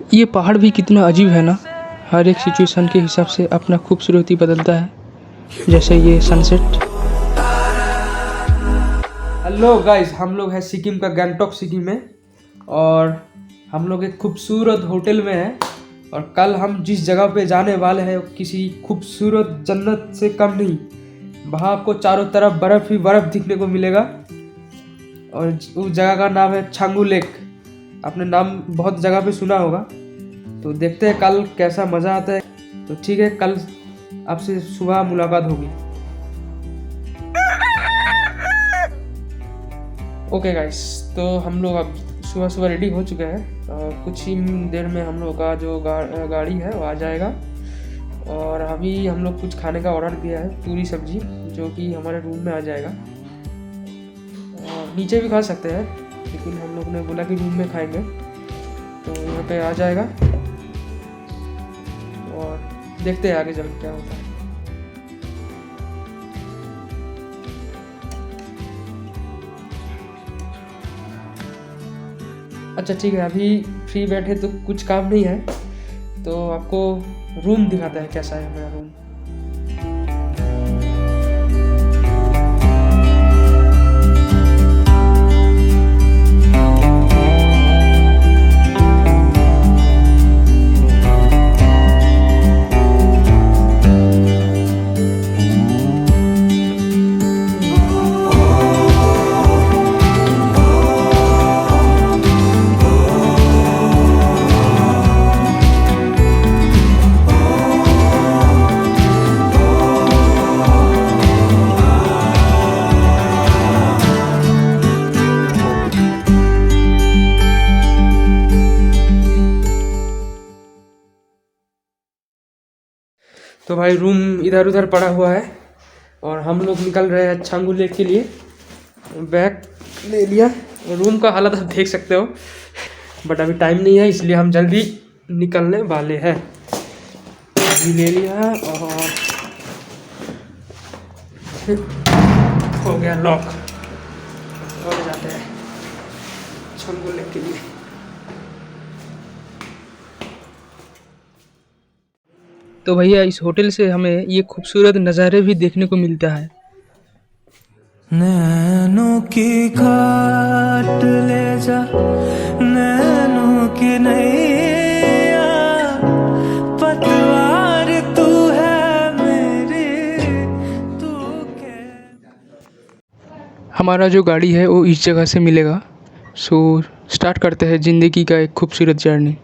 ये पहाड़ भी कितना अजीब है ना, हर एक सिचुएशन के हिसाब से अपना खूबसूरती बदलता है, जैसे ये सनसेट। हेलो गाइस, हम लोग हैं सिक्किम का गैंगटॉक सिक्किम में और हम लोग एक खूबसूरत होटल में हैं। और कल हम जिस जगह पे जाने वाले हैं किसी खूबसूरत जन्नत से कम नहीं। वहाँ आपको चारों तरफ बर्फ़ ही बर्फ़ दिखने को मिलेगा और उस जगह का नाम है छांगू लेक। आपने नाम बहुत जगह पे सुना होगा, तो देखते हैं कल कैसा मज़ा आता है। तो ठीक है, कल आपसे सुबह मुलाकात होगी। ओके गाइस, तो हम लोग अब सुबह सुबह रेडी हो चुके हैं और कुछ ही देर में हम लोग का जो गाड़ी है वो आ जाएगा। और अभी हम लोग कुछ खाने का ऑर्डर दिया है, पूरी सब्जी, जो कि हमारे रूम में आ जाएगा। और नीचे भी खा सकते हैं, लेकिन हम लोग ने बोला कि रूम में खाएंगे, तो यहाँ पे आ जाएगा और देखते हैं आगे चल क्या होता है। अच्छा ठीक है, अभी फ्री बैठे तो कुछ काम नहीं है, तो आपको रूम दिखाता है कैसा है मेरा रूम। तो भाई रूम इधर उधर पड़ा हुआ है और हम लोग निकल रहे हैं छांगू लेक के लिए। बैग ले लिया, रूम का हालत आप देख सकते हो, बट अभी टाइम नहीं है इसलिए हम जल्दी निकलने वाले हैं। अभी ले लिया और हो गया लॉक, और जाते हैं छांगू लेक के लिए। तो भैया इस होटल से हमें ये खूबसूरत नज़ारे भी देखने को मिलता है। नैनों की घाट ले जा, नैनों की नैया, पतवार तू है मेरी, तू के। हमारा जो गाड़ी है वो इस जगह से मिलेगा। सो स्टार्ट करते हैं ज़िंदगी का एक खूबसूरत जर्नी।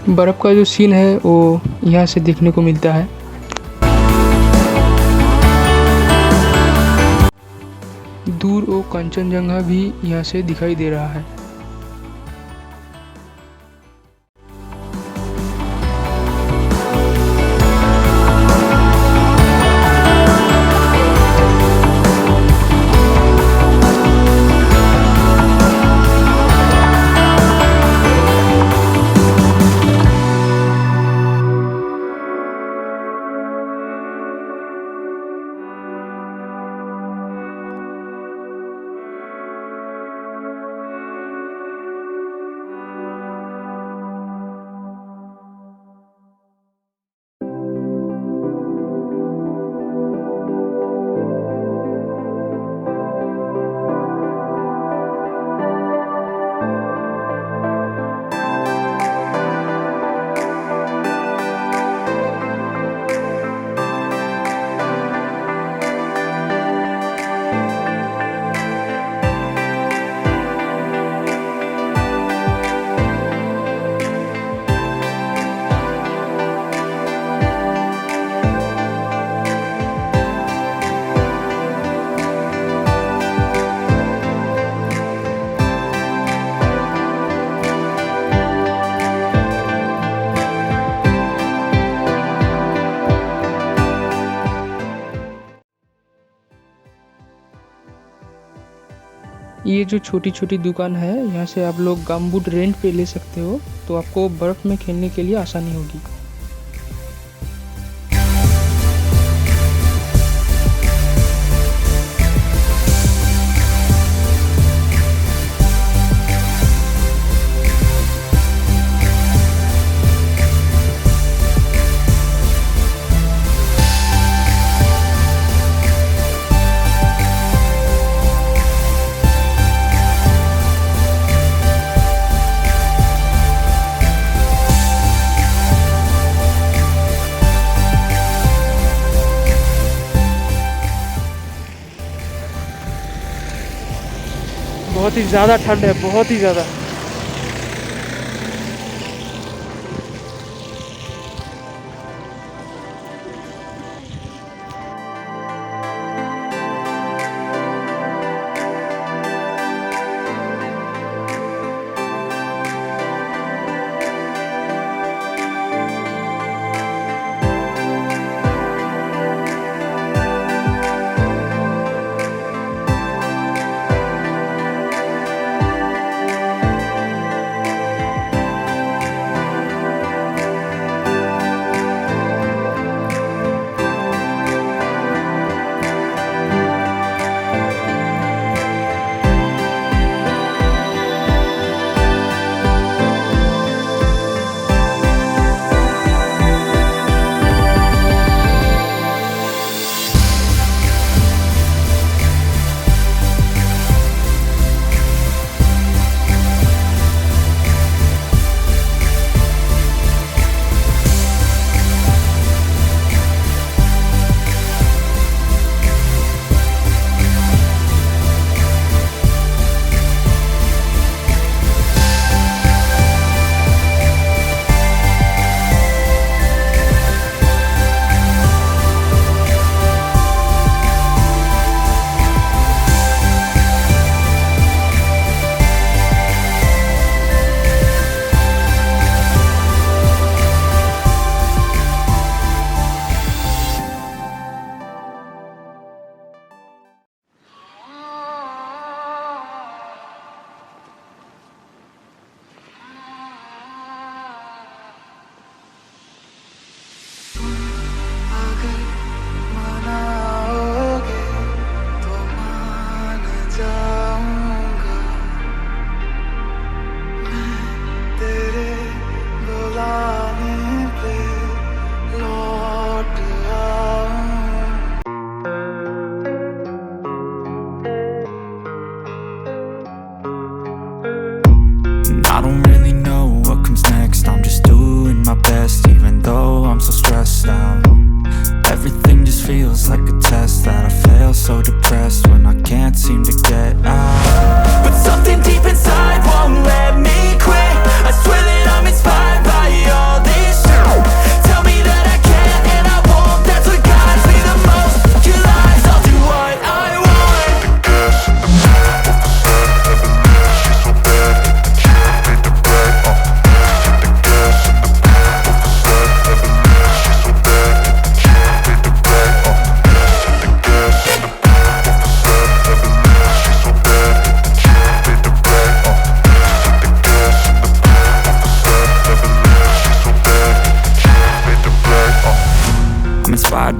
बर्फ़ का जो सीन है वो यहाँ से देखने को मिलता है। दूर वो कंचनजंगा भी यहाँ से दिखाई दे रहा है। ये जो छोटी छोटी दुकान है, यहाँ से आप लोग गमबूट रेंट पे ले सकते हो, तो आपको बर्फ़ में खेलने के लिए आसानी होगी। बहुत ही ज़्यादा ठंड है, बहुत ही ज़्यादा।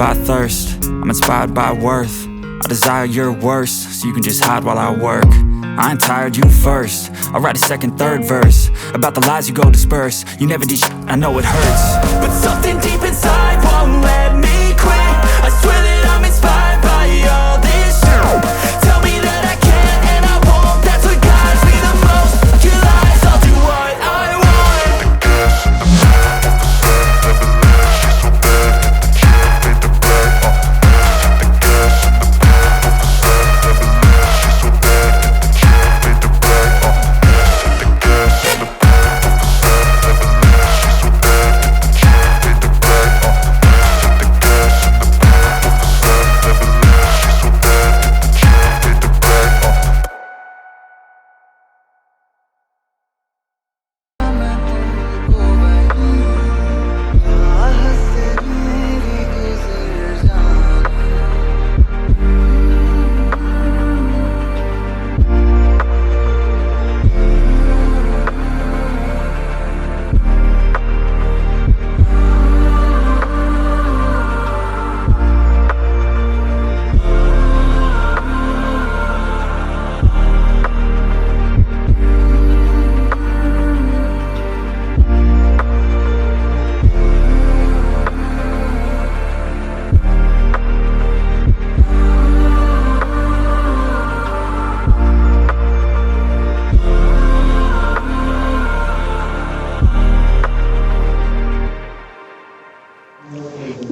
by thirst, I'm inspired by worth. I desire your worst, so you can just hide while I work. I ain't tired, you first. I'll write a second, third verse about the lies you go disperse. You never did shit, I know it hurts, but something deep inside won't let me quit. I swear that I'm inspired by all this shit. Tell me that I can't and I won't. That's what guides me the most. Your lies, I'll do what I want.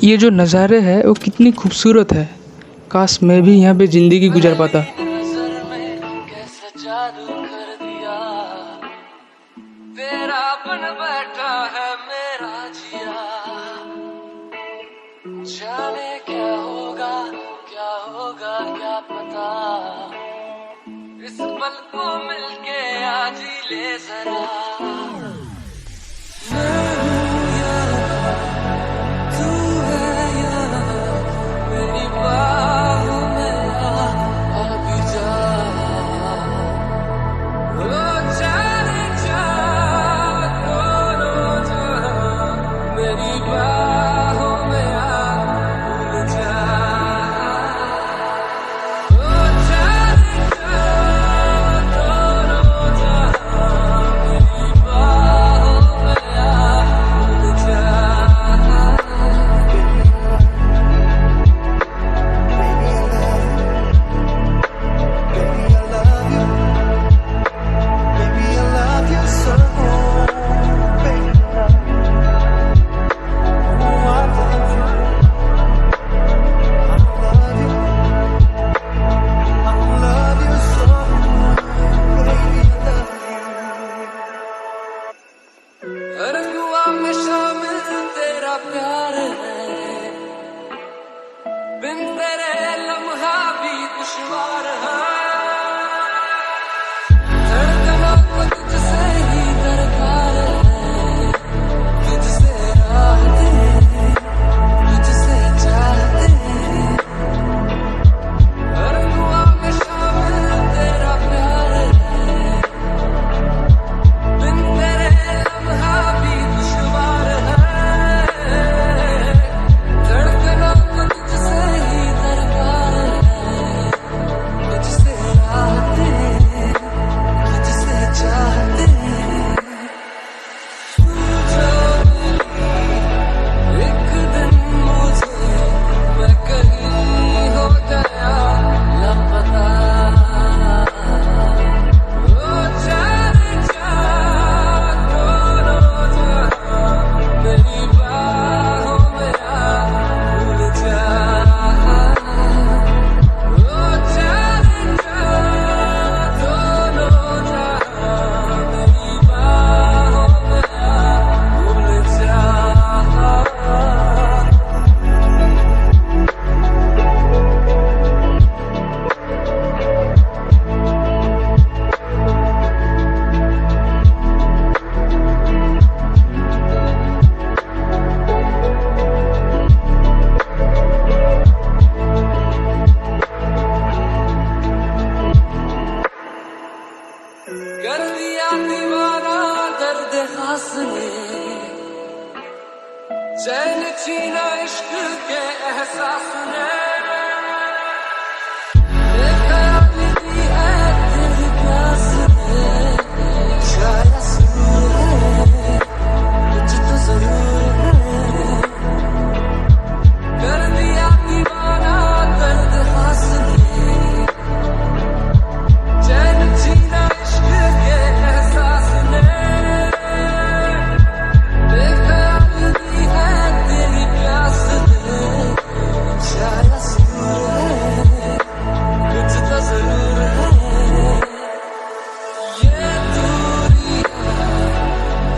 ये जो नज़ारे हैं वो कितनी खूबसूरत है। काश मैं भी यहाँ पे ज़िंदगी गुजार पाता। तेरा बन बैठा है मेरा जिया, जाने क्या होगा क्या पता। इस पल को मिलके आज ही ले जरा। चैन छीना इश्क के एहसास ने देखा दी है तेरी प्यास ने शायद सूर है कुछ तो जरूर है कर दिया दीवाना दर्द खास ने चैन छीना इश्क के एहसास ने देखा दी है तेरी प्यास ने शायद सूर है कुछ तो जरूर है ये दूरी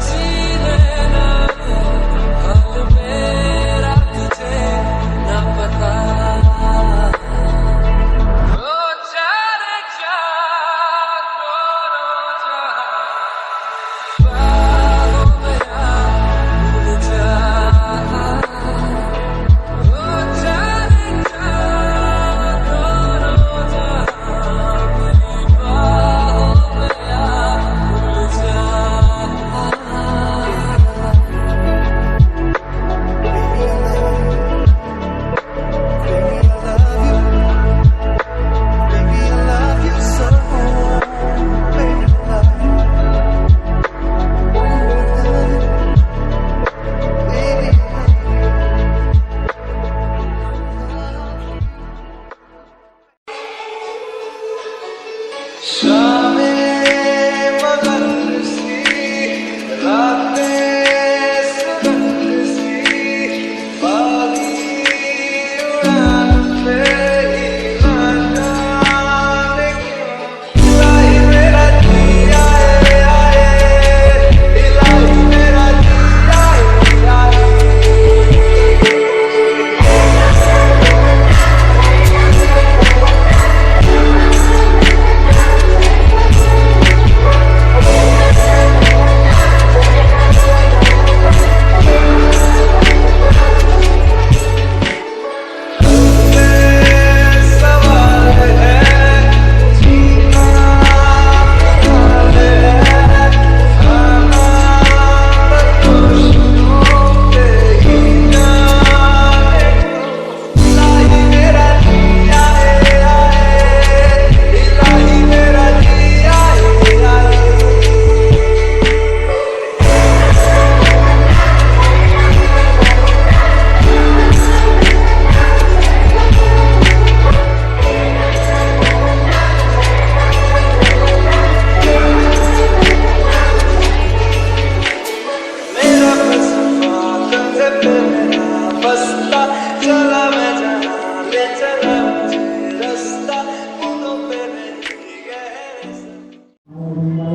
जीने ना हाल मेरा तुझे ना पता ओ चारे चार रोजा बाहों में आ भूल जा ओ चारे चार रोजा मेरी बाहों में आ भूल जा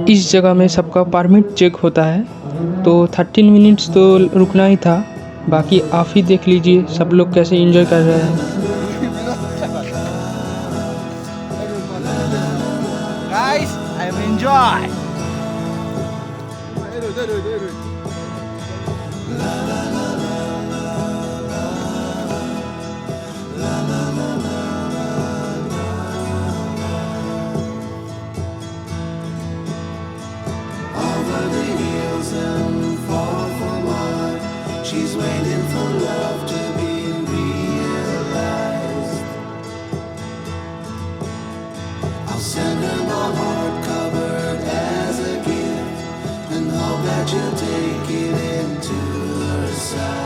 इस जगह में सबका परमिट चेक होता है, तो 13 मिनट्स तो रुकना ही था। बाकी आप ही देख लीजिए सब लोग कैसे एंजॉय कर रहे हैं। Guys, I'm enjoy. She's waiting for love to be realized. I'll send her my heart covered as a gift, and hope that you'll take it into her side.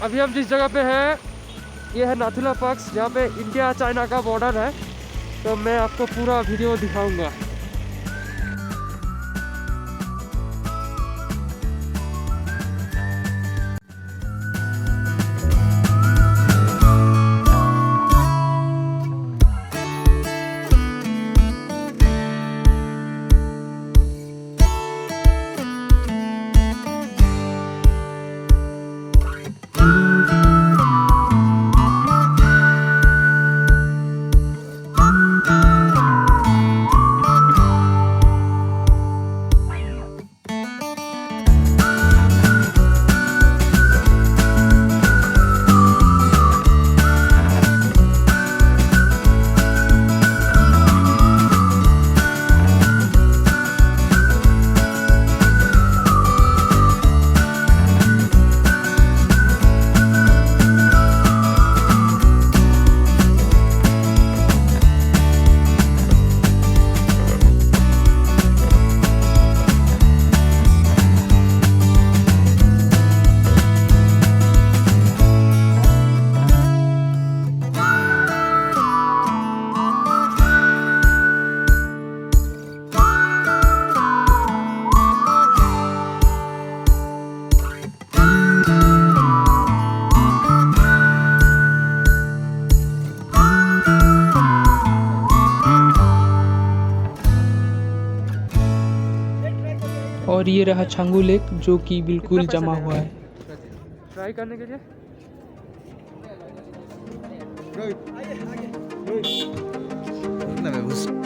अभी हम जिस जगह पे हैं ये है नाथुला पास, जहाँ पे इंडिया चाइना का बॉर्डर है। तो मैं आपको पूरा वीडियो दिखाऊंगा। और ये रहा छांगू लेक जो कि बिल्कुल जमा हुआ है। ट्राई करने के लिए Rohit.